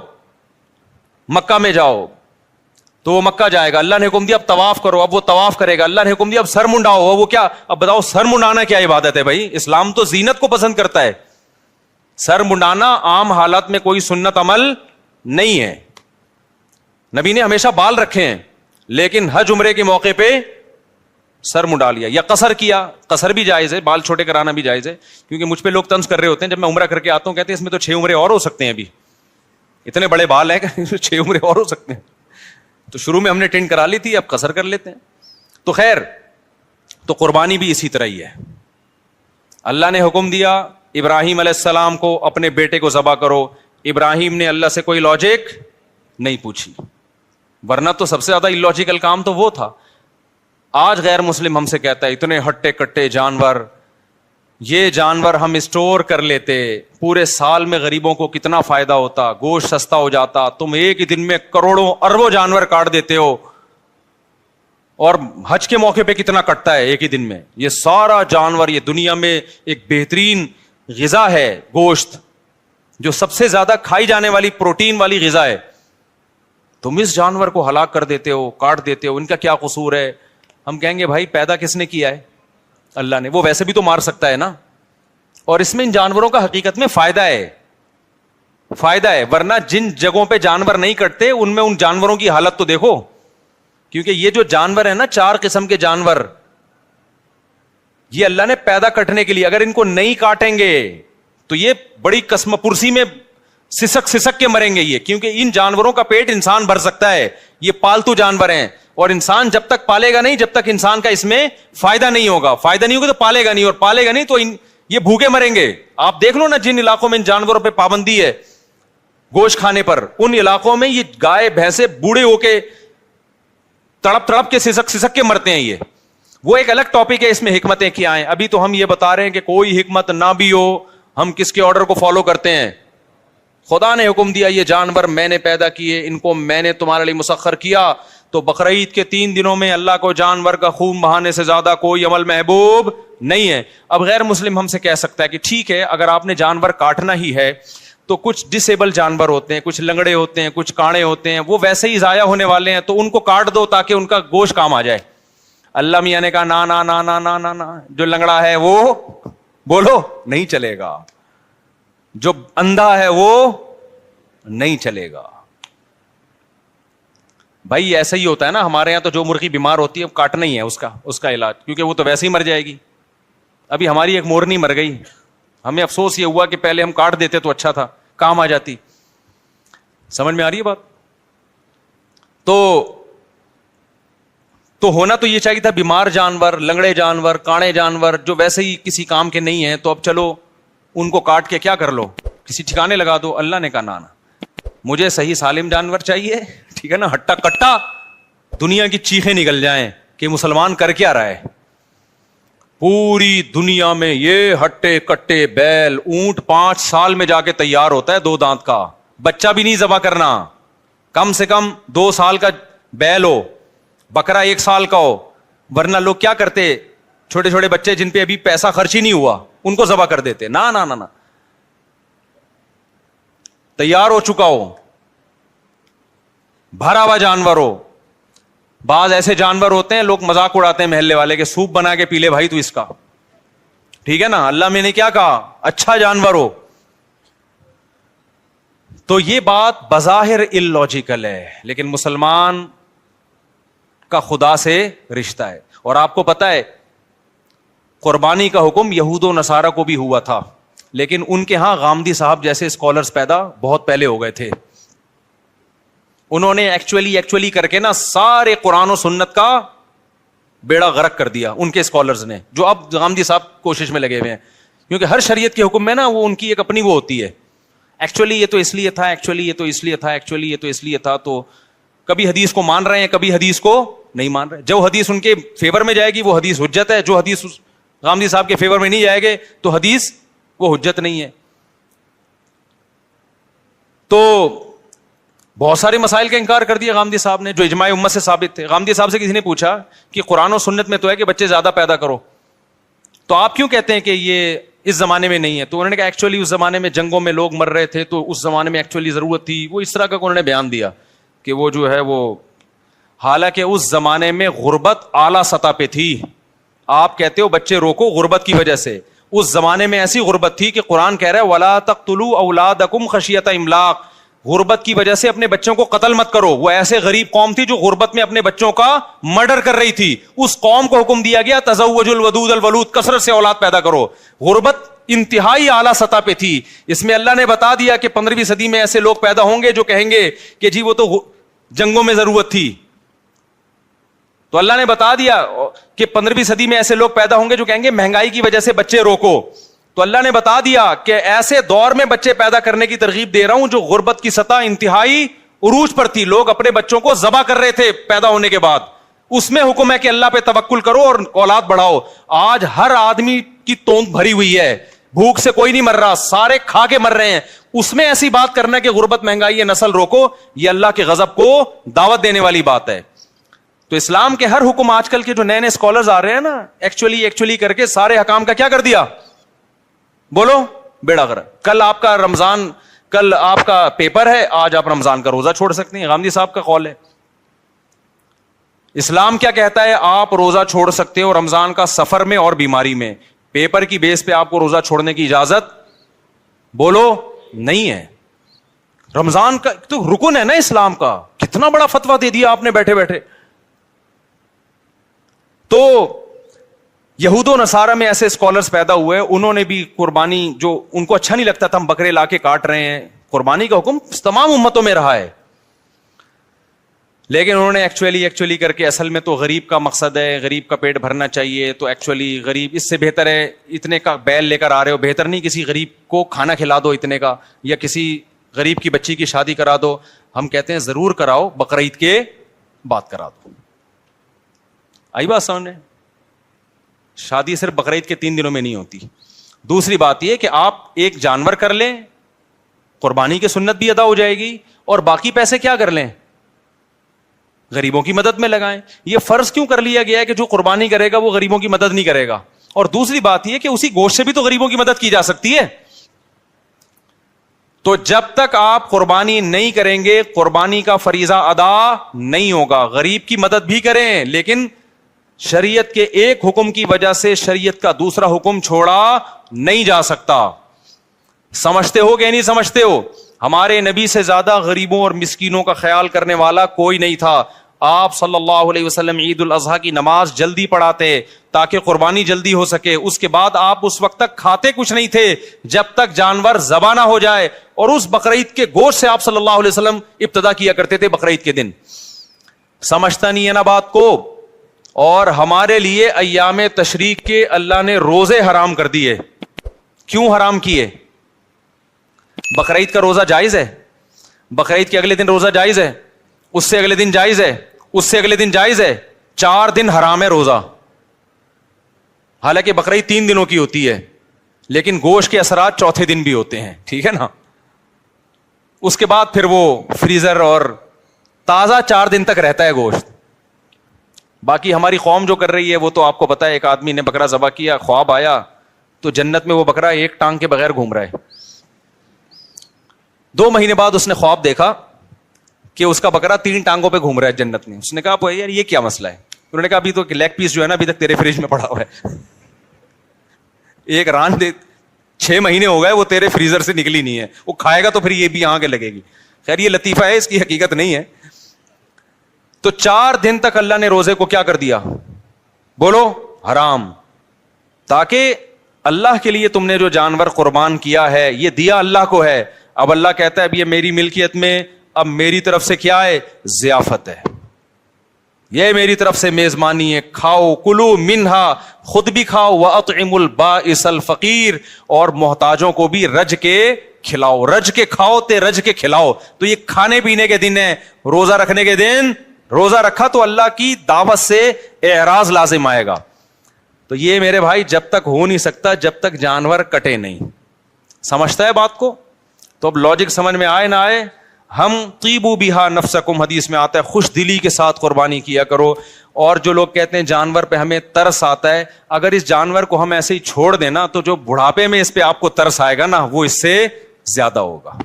Speaker 1: مکہ میں جاؤ, تو وہ مکہ جائے گا. اللہ نے حکم دیا اب طواف کرو, اب وہ طواف کرے گا. اللہ نے حکم دیا اب سر منڈاؤ, وہ کیا, اب بتاؤ سر منڈانا کیا عبادت ہے بھائی؟ اسلام تو زینت کو پسند کرتا ہے. سر منڈانا عام حالات میں کوئی سنت عمل نہیں ہے. نبی نے ہمیشہ بال رکھے ہیں, لیکن حج عمرے کے موقع پہ سر منڈا لیا, یا قصر کیا. قصر بھی جائز ہے, بال چھوٹے کرانا بھی جائز ہے. کیونکہ مجھ پہ لوگ طنز کر رہے ہوتے ہیں جب میں عمرہ کر کے آتا ہوں, کہتے ہیں اس میں تو 6 عمرے اور ہو سکتے ہیں, ابھی اتنے بڑے بال ہیں کہ 6 عمرے اور ہو سکتے ہیں. تو شروع میں ہم نے ٹینڈ کرا لی تھی, اب قصر کر لیتے ہیں. تو خیر, تو قربانی بھی اسی طرح ہی ہے. اللہ نے حکم دیا ابراہیم علیہ السلام کو اپنے بیٹے کو ذبح کرو. ابراہیم نے اللہ سے کوئی لاجک نہیں پوچھی, ورنہ تو سب سے زیادہ اللاجیکل کام تو وہ تھا. آج غیر مسلم ہم سے کہتا ہے اتنے ہٹے کٹے جانور, یہ جانور ہم اسٹور کر لیتے, پورے سال میں غریبوں کو کتنا فائدہ ہوتا, گوشت سستا ہو جاتا. تم ایک ہی دن میں کروڑوں اربوں جانور کاٹ دیتے ہو, اور حج کے موقع پہ کتنا کٹتا ہے ایک ہی دن میں. یہ سارا جانور, یہ دنیا میں ایک بہترین غذا ہے گوشت, جو سب سے زیادہ کھائی جانے والی پروٹین والی غذا ہے. تم اس جانور کو ہلاک کر دیتے ہو, کاٹ دیتے ہو, ان کا کیا قصور ہے؟ ہم کہیں گے بھائی پیدا کس نے کیا ہے؟ اللہ نے. وہ ویسے بھی تو مار سکتا ہے نا, اور اس میں ان جانوروں کا حقیقت میں فائدہ ہے, فائدہ ہے. ورنہ جن جگہوں پہ جانور نہیں کٹتے ان میں ان جانوروں کی حالت تو دیکھو, کیونکہ یہ جو جانور ہے نا, 4 قسم کے جانور, یہ اللہ نے پیدا کٹنے کے لیے, اگر ان کو نہیں کاٹیں گے تو یہ بڑی قسم پرسی میں سسک سسک کے مریں گے یہ, کیونکہ ان جانوروں کا پیٹ انسان بھر سکتا ہے. یہ پالتو جانور ہیں, اور انسان جب تک پالے گا نہیں, جب تک انسان کا اس میں فائدہ نہیں ہوگا, فائدہ نہیں ہوگا تو پالے گا نہیں, اور پالے گا نہیں تو یہ بھوکے مریں گے. آپ دیکھ لو نا جن علاقوں میں ان جانوروں پہ پابندی ہے گوشت کھانے پر, ان علاقوں میں یہ گائے بھینسے بوڑھے ہو کے تڑپ تڑپ کے سسک سسک کے مرتے ہیں. یہ وہ ایک الگ ٹاپک ہے, اس میں حکمتیں کیا ہیں. ابھی تو ہم یہ بتا رہے ہیں کہ کوئی حکمت نہ بھی ہو, ہم کس کے آرڈر کو فالو کرتے ہیں؟ خدا نے حکم دیا یہ جانور میں نے پیدا کیے, ان کو میں نے تمہارے لیے مسخر کیا. تو بقرعید کے 3 دنوں میں اللہ کو جانور کا خون بہانے سے زیادہ کوئی عمل محبوب نہیں ہے. اب غیر مسلم ہم سے کہہ سکتا ہے کہ ٹھیک ہے, اگر آپ نے جانور کاٹنا ہی ہے تو کچھ ڈسیبل جانور ہوتے ہیں, کچھ لنگڑے ہوتے ہیں, کچھ کاڑے ہوتے ہیں, وہ ویسے ہی ضائع ہونے والے ہیں, تو ان کو کاٹ دو تاکہ ان کا گوشت کام آ جائے. اللہ میاں نے کہا نا نا نا نا نا نا نا, جو لنگڑا ہے وہ بولو نہیں چلے گا, جو اندھا ہے وہ نہیں چلے گا. بھائی ایسا ہی ہوتا ہے نا ہمارے یہاں, تو جو مرغی بیمار ہوتی ہے کاٹنا ہی ہے اس کا علاج, کیونکہ وہ تو ویسے ہی مر جائے گی. ابھی ہماری ایک مورنی مر گئی, ہمیں افسوس یہ ہوا کہ پہلے ہم کاٹ دیتے تو اچھا تھا, کام آ جاتی. سمجھ میں آ رہی ہے بات؟ تو ہونا تو یہ چاہیے تھا بیمار جانور, لنگڑے جانور, کاڑے جانور جو ویسے ہی کسی کام کے نہیں ہیں, تو اب چلو ان کو کاٹ کے کیا کر لو, کسی ٹھکانے لگا دو. اللہ نے کہا نا, مجھے صحیح سالم جانور چاہیے, ٹھیک ہے نا, ہٹا کٹا دنیا کی چیخیں نکل جائیں کہ مسلمان کر کیا رہا ہے. پوری دنیا میں یہ ہٹے کٹے بیل اونٹ 5 سال میں جا کے تیار ہوتا ہے, 2 دانت کا, بچہ بھی نہیں ذبح کرنا, کم سے کم 2 سال کا بیل ہو, بکرا 1 سال کا ہو. ورنہ لوگ کیا کرتے, چھوٹے چھوٹے بچے جن پہ ابھی پیسہ خرچ ہی نہیں ہوا ان کو ذبح کر دیتے. نا نا نا نا, تیار ہو چکا ہو, بھرا ہوا جانور ہو. بعض ایسے جانور ہوتے ہیں لوگ مذاق اڑاتے ہیں محلے والے کے, سوپ بنا کے پی لے بھائی تو اس کا, ٹھیک ہے نا. اللہ میں نے کیا کہا, اچھا جانور ہو. تو یہ بات بظاہر اللاجیکل ہے, لیکن مسلمان کا خدا سے رشتہ ہے. اور آپ کو پتا ہے قربانی کا حکم یہود و نصارہ کو بھی ہوا تھا, لیکن ان کے ہاں غامدی صاحب جیسے اسکالرز پیدا بہت پہلے ہو گئے تھے. انہوں نے ایکچولی کر کے نا سارے قرآن و سنت کا بیڑا غرق کر دیا ان کے اسکالرز نے, جو اب غامدی صاحب کوشش میں لگے ہوئے ہیں. کیونکہ ہر شریعت کے حکم میں نا وہ ان کی ایک اپنی وہ ہوتی ہے, ایکچولی یہ تو اس لیے تھا, ایکچولی یہ تو اس لیے تھا, ایکچولی یہ تو اس لیے تھا. تو کبھی حدیث کو مان رہے ہیں, کبھی حدیث کو نہیں مان رہے. جو حدیث ان کے فیور میں جائے گی وہ حدیث حجت ہے, جو حدیث غامدی صاحب کے فیور میں نہیں جائے گے تو حدیث وہ حجت نہیں ہے. تو بہت سارے مسائل کا انکار کر دیا غامدی صاحب نے جو اجماع امت سے ثابت تھے. غامدی صاحب سے کسی نے پوچھا کہ قرآن و سنت میں تو ہے کہ بچے زیادہ پیدا کرو, تو آپ کیوں کہتے ہیں کہ یہ اس زمانے میں نہیں ہے؟ تو انہوں نے کہا ایکچولی اس زمانے میں جنگوں میں لوگ مر رہے تھے, تو اس زمانے میں ایکچولی ضرورت تھی. وہ اس طرح کا انہوں نے بیان دیا کہ وہ جو ہے وہ, حالانکہ اس زمانے میں غربت اعلیٰ سطح پہ تھی. آپ کہتے ہو بچے روکو غربت کی وجہ سے, اس زمانے میں ایسی غربت تھی کہ قرآن کہہ رہا ہے وَلَا تَقْتُلُوا أَوْلَادَكُمْ خَشْيَةَ إِمْلَاقٍ, غربت کی وجہ سے اپنے بچوں کو قتل مت کرو. وہ ایسے غریب قوم تھی جو غربت میں اپنے بچوں کا مرڈر کر رہی تھی. اس قوم کو حکم دیا گیا تزوجوا الودود الولود, کثرت سے اولاد پیدا کرو. غربت انتہائی اعلیٰ سطح پہ تھی. اس میں اللہ نے بتا دیا کہ 15ویں صدی میں ایسے لوگ پیدا ہوں گے جو کہیں گے کہ جی وہ تو جنگوں میں ضرورت تھی. تو اللہ نے بتا دیا کہ 15ویں صدی میں ایسے لوگ پیدا ہوں گے جو کہیں گے مہنگائی کی وجہ سے بچے روکو. تو اللہ نے بتا دیا کہ ایسے دور میں بچے پیدا کرنے کی ترغیب دے رہا ہوں جو غربت کی سطح انتہائی عروج پر تھی. لوگ اپنے بچوں کو ذبح کر رہے تھے پیدا ہونے کے بعد. اس میں حکم ہے کہ اللہ پہ توکل کرو اور اولاد بڑھاؤ. آج ہر آدمی کی توند بھری ہوئی ہے, بھوک سے کوئی نہیں مر رہا, سارے کھا کے مر رہے ہیں. اس میں ایسی بات کرنا کہ غربت مہنگائی نسل روکو, یہ اللہ کے غضب کو دعوت دینے والی بات ہے. تو اسلام کے ہر حکم, آج کل کے جو نئے نئے اسکالرز آ رہے ہیں نا, ایکچولی کر کے سارے حکام کا کیا کر دیا, بولو بیڑا غرق. کل آپ کا رمضان, کل آپ کا پیپر ہے, آج آپ رمضان کا روزہ چھوڑ سکتے ہیں. غامدی صاحب کا قول ہے. اسلام کیا کہتا ہے, آپ روزہ چھوڑ سکتے ہو رمضان کا سفر میں اور بیماری میں. پیپر کی بیس پہ آپ کو روزہ چھوڑنے کی اجازت بولو نہیں ہے. رمضان کا تو رکن ہے نا اسلام کا. کتنا بڑا فتویٰ دے دیا آپ نے بیٹھے بیٹھے. تو یہود و نصارہ میں ایسے اسکالرز پیدا ہوئے, انہوں نے بھی قربانی, جو ان کو اچھا نہیں لگتا تھا ہم بکرے لا کے کاٹ رہے ہیں, قربانی کا حکم تمام امتوں میں رہا ہے, لیکن انہوں نے ایکچولی کر کے اصل میں تو غریب کا مقصد ہے, غریب کا پیٹ بھرنا چاہیے, تو ایکچولی غریب اس سے بہتر ہے اتنے کا بیل لے کر آ رہے ہو, بہتر نہیں کسی غریب کو کھانا کھلا دو اتنے کا, یا کسی غریب کی بچی کی شادی کرا دو. ہم کہتے ہیں ضرور کراؤ, بقرعید کے بعد کرا دو. آئی بات سامنے, شادی صرف بقرعید کے 3 دنوں میں نہیں ہوتی. دوسری بات یہ کہ آپ ایک جانور کر لیں, قربانی کی سنت بھی ادا ہو جائے گی, اور باقی پیسے کیا کر لیں, غریبوں کی مدد میں لگائیں. یہ فرض کیوں کر لیا گیا ہے کہ جو قربانی کرے گا وہ غریبوں کی مدد نہیں کرے گا؟ اور دوسری بات یہ کہ اسی گوشت سے بھی تو غریبوں کی مدد کی جا سکتی ہے. تو جب تک آپ قربانی نہیں کریں گے قربانی کا فریضہ ادا نہیں ہوگا. غریب کی مدد بھی کریں, لیکن شریعت کے ایک حکم کی وجہ سے شریعت کا دوسرا حکم چھوڑا نہیں جا سکتا. سمجھتے ہو کہ نہیں سمجھتے ہو؟ ہمارے نبی سے زیادہ غریبوں اور مسکینوں کا خیال کرنے والا کوئی نہیں تھا. آپ صلی اللہ علیہ وسلم عید الاضحیٰ کی نماز جلدی پڑھاتے تاکہ قربانی جلدی ہو سکے. اس کے بعد آپ اس وقت تک کھاتے کچھ نہیں تھے جب تک جانور ذبح نہ ہو جائے, اور اس بقرعید کے گوشت سے آپ صلی اللہ علیہ وسلم ابتدا کیا کرتے تھے بقرعید کے دن. سمجھتا نہیں ہے نا بات کو؟ اور ہمارے لیے ایام تشریق کے اللہ نے روزے حرام کر دیے. کیوں حرام کیے؟ بقرعید کا روزہ جائز ہے, بقرعید کے اگلے دن روزہ جائز ہے, اس سے اگلے دن جائز ہے, اس سے اگلے دن جائز ہے, 4 دن حرام ہے روزہ. حالانکہ بقرعید 3 دنوں کی ہوتی ہے, لیکن گوشت کے اثرات چوتھے دن بھی ہوتے ہیں, ٹھیک ہے نا. اس کے بعد پھر وہ فریزر اور تازہ 4 دن تک رہتا ہے گوشت. باقی ہماری قوم جو کر رہی ہے وہ تو آپ کو پتا ہے, ایک آدمی نے بکرا ذبح کیا, خواب آیا تو جنت میں وہ بکرا ایک ٹانگ کے بغیر گھوم رہا ہے. 2 مہینے بعد اس نے خواب دیکھا کہ اس کا بکرا 3 ٹانگوں پہ گھوم رہا ہے جنت میں. اس نے کہا یار یہ کیا مسئلہ ہے؟ انہوں نے کہا ابھی تو لیگ پیس جو ہے نا ابھی تک تیرے فریج میں پڑا ہوا ہے. ایک ران دے 6 مہینے ہو گئے وہ تیرے فریزر سے نکلی نہیں ہے, وہ کھائے گا تو پھر یہ بھی یہاں کے لگے گی. خیر یہ لطیفہ ہے, اس کی حقیقت نہیں ہے. تو 4 دن تک اللہ نے روزے کو کیا کر دیا؟ بولو حرام. تاکہ اللہ کے لیے تم نے جو جانور قربان کیا ہے یہ دیا اللہ کو ہے. اب اللہ کہتا ہے اب یہ میری ملکیت میں, اب میری طرف سے کیا ہے؟ ضیافت ہے, یہ میری طرف سے میزبانی ہے. کھاؤ کلو منہا, خود بھی کھاؤ, واطعموا البائس الفقیر, اور محتاجوں کو بھی رج کے کھلاؤ. رج کے کھاؤ تے رج کے کھلاؤ. تو یہ کھانے پینے کے دن ہے, روزہ رکھنے کے دن. روزہ رکھا تو اللہ کی دعوت سے اعراض لازم آئے گا. تو یہ میرے بھائی جب تک ہو نہیں سکتا جب تک جانور کٹے نہیں. سمجھتا ہے بات کو؟ تو اب لاجک سمجھ میں آئے نہ آئے, ہم طیبوا بہا نفسکم, حدیث میں آتا ہے خوش دلی کے ساتھ قربانی کیا کرو. اور جو لوگ کہتے ہیں جانور پہ ہمیں ترس آتا ہے, اگر اس جانور کو ہم ایسے ہی چھوڑ دیں نا تو جو بڑھاپے میں اس پہ آپ کو ترس آئے گا نا وہ اس سے زیادہ ہوگا,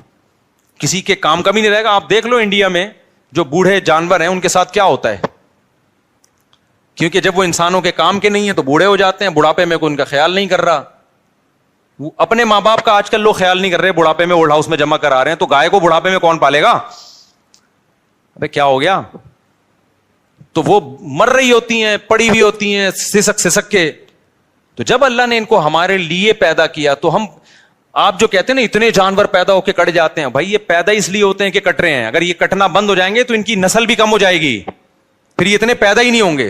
Speaker 1: کسی کے کام کا بھی نہیں رہے گا. آپ دیکھ لو انڈیا میں جو بوڑھے جانور ہیں ان کے ساتھ کیا ہوتا ہے, کیونکہ جب وہ انسانوں کے کام کے نہیں ہیں تو بوڑھے ہو جاتے ہیں, بڑھاپے میں کوئی ان کا خیال نہیں کر رہا. اپنے ماں باپ کا آج کل لوگ خیال نہیں کر رہے, بڑھاپے میں اولڈ ہاؤس میں جمع کرا رہے ہیں, تو گائے کو بڑھاپے میں کون پالے گا؟ ابے کیا ہو گیا؟ تو وہ مر رہی ہوتی ہیں, پڑی ہوئی ہوتی ہیں سسک کے. تو جب اللہ نے ان کو ہمارے لیے پیدا کیا تو ہم آپ جو کہتے ہیں نا اتنے جانور پیدا ہو کے کٹ جاتے ہیں، بھائی یہ پیدا اس لیے ہوتے ہیں کہ کٹ رہے ہیں، اگر یہ کٹنا بند ہو جائیں گے تو ان کی نسل بھی کم ہو جائے گی، پھر یہ اتنے پیدا ہی نہیں ہوں گے.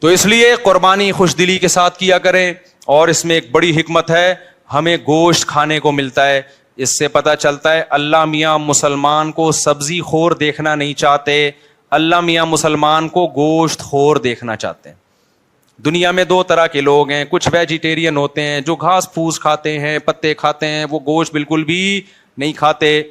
Speaker 1: تو اس لیے قربانی خوش دلی کے ساتھ کیا کریں. اور اس میں ایک بڑی حکمت ہے، ہمیں گوشت کھانے کو ملتا ہے، اس سے پتہ چلتا ہے اللہ میاں مسلمان کو سبزی خور دیکھنا نہیں چاہتے، اللہ میاں مسلمان کو گوشت خور دیکھنا چاہتے ہیں. دنیا میں دو طرح کے لوگ ہیں، کچھ ویجیٹیرین ہوتے ہیں جو گھاس پھوس کھاتے ہیں، پتے کھاتے ہیں، وہ گوشت بالکل بھی نہیں کھاتے.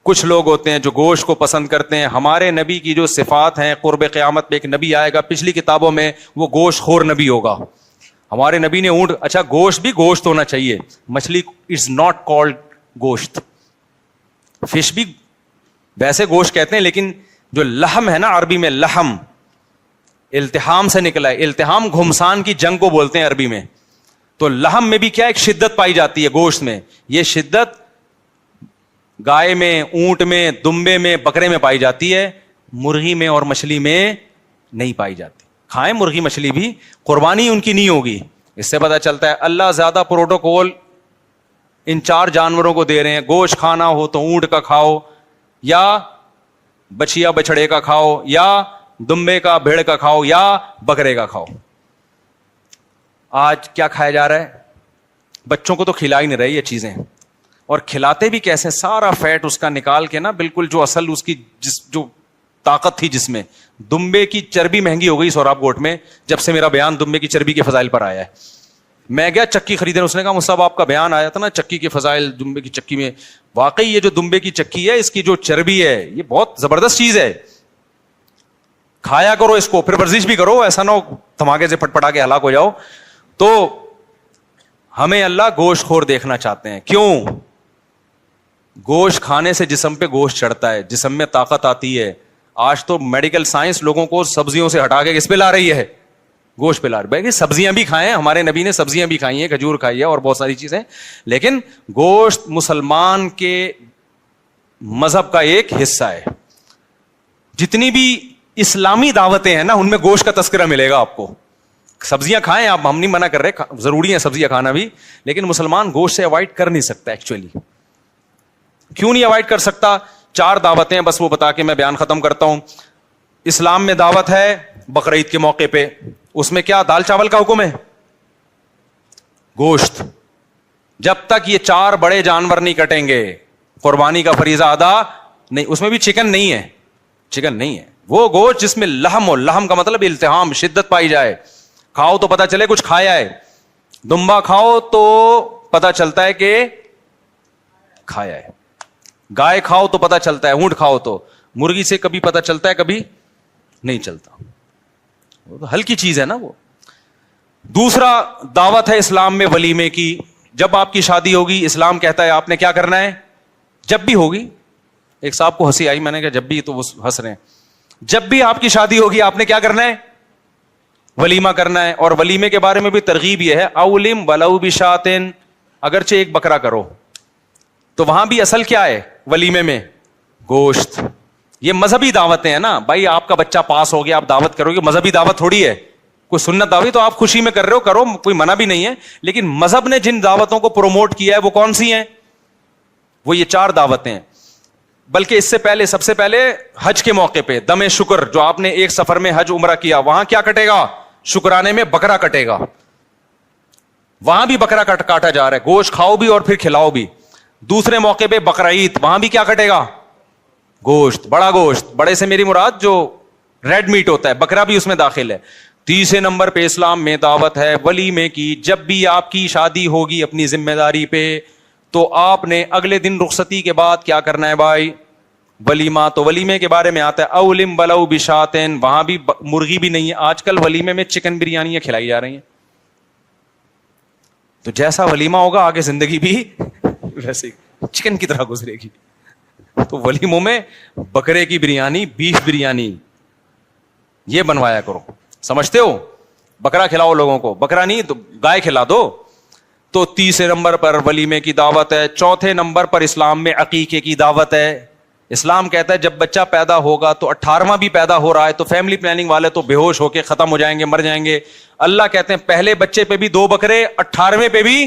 Speaker 1: کچھ لوگ ہوتے ہیں جو گوشت کو پسند کرتے ہیں. ہمارے نبی کی جو صفات ہیں، قرب قیامت میں ایک نبی آئے گا پچھلی کتابوں میں، وہ گوشت خور نبی ہوگا. ہمارے نبی نے اونٹ، اچھا گوشت بھی گوشت ہونا چاہیے، مچھلی از ناٹ کالڈ گوشت، فش بھی ویسے گوشت کہتے ہیں، لیکن جو لحم ہے نا عربی میں لحم التحام سے نکلا ہے، التحام گھمسان کی جنگ کو بولتے ہیں عربی میں. تو لحم میں بھی کیا ایک شدت پائی جاتی ہے گوشت میں، یہ شدت گائے میں، اونٹ میں، دمبے میں، بکرے میں پائی جاتی ہے، مرغی میں اور مچھلی میں نہیں پائی جاتی. کھائیں مرغی مچھلی بھی، قربانی ان کی نہیں ہوگی. اس سے پتہ چلتا ہے اللہ زیادہ پروٹوکول ان چار جانوروں کو دے رہے ہیں. گوشت کھانا ہو تو اونٹ کا کھاؤ، یا بچیا بچڑے کا کھاؤ، یا دمبے کا بھیڑ کا کھاؤ، یا بکرے کا کھاؤ. آج کیا کھایا جا رہا ہے؟ بچوں کو تو کھلا ہی نہیں رہی یہ چیزیں، اور کھلاتے بھی کیسے؟ سارا فیٹ اس کا نکال کے نا، بالکل جو اصل اس کی جو طاقت تھی جس میں. دمبے کی چربی مہنگی ہو گئی سوراب گوٹ میں، جب سے میرا بیان دمبے کی چربی کے فضائل پر آیا ہے. میں گیا چکی خریدنے، اس نے کہا مصعب آپ کا بیان آیا تھا نا چکی کے فضائل، دمبے کی چکی میں. واقعی یہ جو دمبے کی چکی ہے، اس کی جو چربی ہے یہ بہت زبردست چیز ہے. کھایا کرو اس کو، پھر ورزش بھی کرو، ایسا نہ ہو دھماکے سے پٹ پٹا کے ہلاک ہو جاؤ. تو ہمیں اللہ گوشت خور دیکھنا چاہتے ہیں. کیوں؟ گوشت کھانے سے جسم پہ گوشت چڑھتا ہے، جسم میں طاقت آتی ہے. آج تو میڈیکل سائنس لوگوں کو سبزیوں سے ہٹا کے کس پہ لا رہی ہے؟ گوشت پہ لا رہی ہے. سبزیاں بھی کھائیں، ہمارے نبی نے سبزیاں بھی کھائی ہیں، کھجور کھائی ہے اور بہت ساری چیزیں، لیکن گوشت مسلمان کے مذہب کا ایک حصہ ہے. جتنی بھی اسلامی دعوتیں ہیں نا، ان میں گوشت کا تذکرہ ملے گا آپ کو. سبزیاں کھائیں آپ، ہم نہیں منع کر رہے، ضروری ہے سبزیاں کھانا بھی، لیکن مسلمان گوشت سے اوائڈ کر نہیں سکتا. ایکچولی کیوں نہیں اوائڈ کر سکتا؟ چار دعوتیں بس وہ بتا کے میں بیان ختم کرتا ہوں. اسلام میں دعوت ہے بقرعید کے موقع پہ، اس میں کیا دال چاول کا حکم ہے؟ گوشت. جب تک یہ چار بڑے جانور نہیں کٹیں گے قربانی کا فریضہ ادا نہیں. اس میں بھی چکن نہیں ہے، چکن نہیں ہے، وہ گوشت جس میں لحم ہو. لحم کا مطلب التحام، شدت پائی جائے. کھاؤ تو پتا چلے کچھ کھایا ہے. دمبا کھاؤ تو پتا چلتا ہے کہ کھایا ہے. گائے کھاؤ تو پتا چلتا ہے، اونٹ کھاؤ تو. مرغی سے کبھی پتا چلتا ہے، کبھی نہیں چلتا. وہ تو ہلکی چیز ہے نا وہ. دوسرا دعوت ہے اسلام میں ولیمے کی. جب آپ کی شادی ہوگی، اسلام کہتا ہے آپ نے کیا کرنا ہے، جب بھی ہوگی. ایک صاحب کو ہنسی آئی، میں نے کہا جب بھی، تو وہ ہنس رہے ہیں. جب بھی آپ کی شادی ہوگی آپ نے کیا کرنا ہے، ولیمہ کرنا ہے. اور ولیمے کے بارے میں بھی ترغیب یہ ہے، اولم ولو بشاتن، اگرچہ ایک بکرا کرو. تو وہاں بھی اصل کیا ہے ولیمے میں؟ گوشت. یہ مذہبی دعوتیں ہیں نا بھائی. آپ کا بچہ پاس ہو گیا، آپ دعوت کرو گے، مذہبی دعوت تھوڑی ہے. کوئی سنت دعوت تو آپ خوشی میں کر رہے ہو، کرو، کوئی منع بھی نہیں ہے. لیکن مذہب نے جن دعوتوں کو پروموٹ کیا ہے وہ کون سی ہیں؟ وہ یہ چار دعوتیں ہیں. بلکہ اس سے پہلے، سب سے پہلے حج کے موقع پہ دم شکر، جو آپ نے ایک سفر میں حج عمرہ کیا، وہاں کیا کٹے گا؟ شکرانے میں بکرا کٹے گا. وہاں بھی بکرا کاٹا جا رہا ہے. گوشت کھاؤ بھی اور پھر کھلاؤ بھی. دوسرے موقع پہ بقرعید، وہاں بھی کیا کٹے گا؟ گوشت، بڑا گوشت. بڑے سے میری مراد جو ریڈ میٹ ہوتا ہے، بکرا بھی اس میں داخل ہے. تیسرے نمبر پہ اسلام میں دعوت ہے ولیمے کی. جب بھی آپ کی شادی ہوگی اپنی ذمہ داری پہ، تو آپ نے اگلے دن رخصتی کے بعد کیا کرنا ہے بھائی؟ ولیمہ. تو ولیمے کے بارے میں آتا ہے اولم ولو بشاتن. وہاں بھی مرغی بھی نہیں ہے. آج کل ولیمے میں چکن بریانیاں کھلائی جا رہی ہیں. تو جیسا ولیمہ ہوگا آگے زندگی بھی ویسے چکن کی طرح گزرے گی. تو ولیموں میں بکرے کی بریانی، بیف بریانی یہ بنوایا کرو. سمجھتے ہو؟ بکرا کھلاؤ لوگوں کو، بکرا نہیں تو گائے کھلا دو. تو تیسرے نمبر پر ولیمے کی دعوت ہے. چوتھے نمبر پر اسلام میں عقیقے کی دعوت ہے. اسلام کہتا ہے جب بچہ پیدا ہوگا تو 18واں بھی پیدا ہو رہا ہے تو فیملی پلاننگ والے تو بے ہوش ہو کے ختم ہو جائیں گے، مر جائیں گے. اللہ کہتے ہیں پہلے بچے پہ بھی 2 بکرے، 18ویں پہ بھی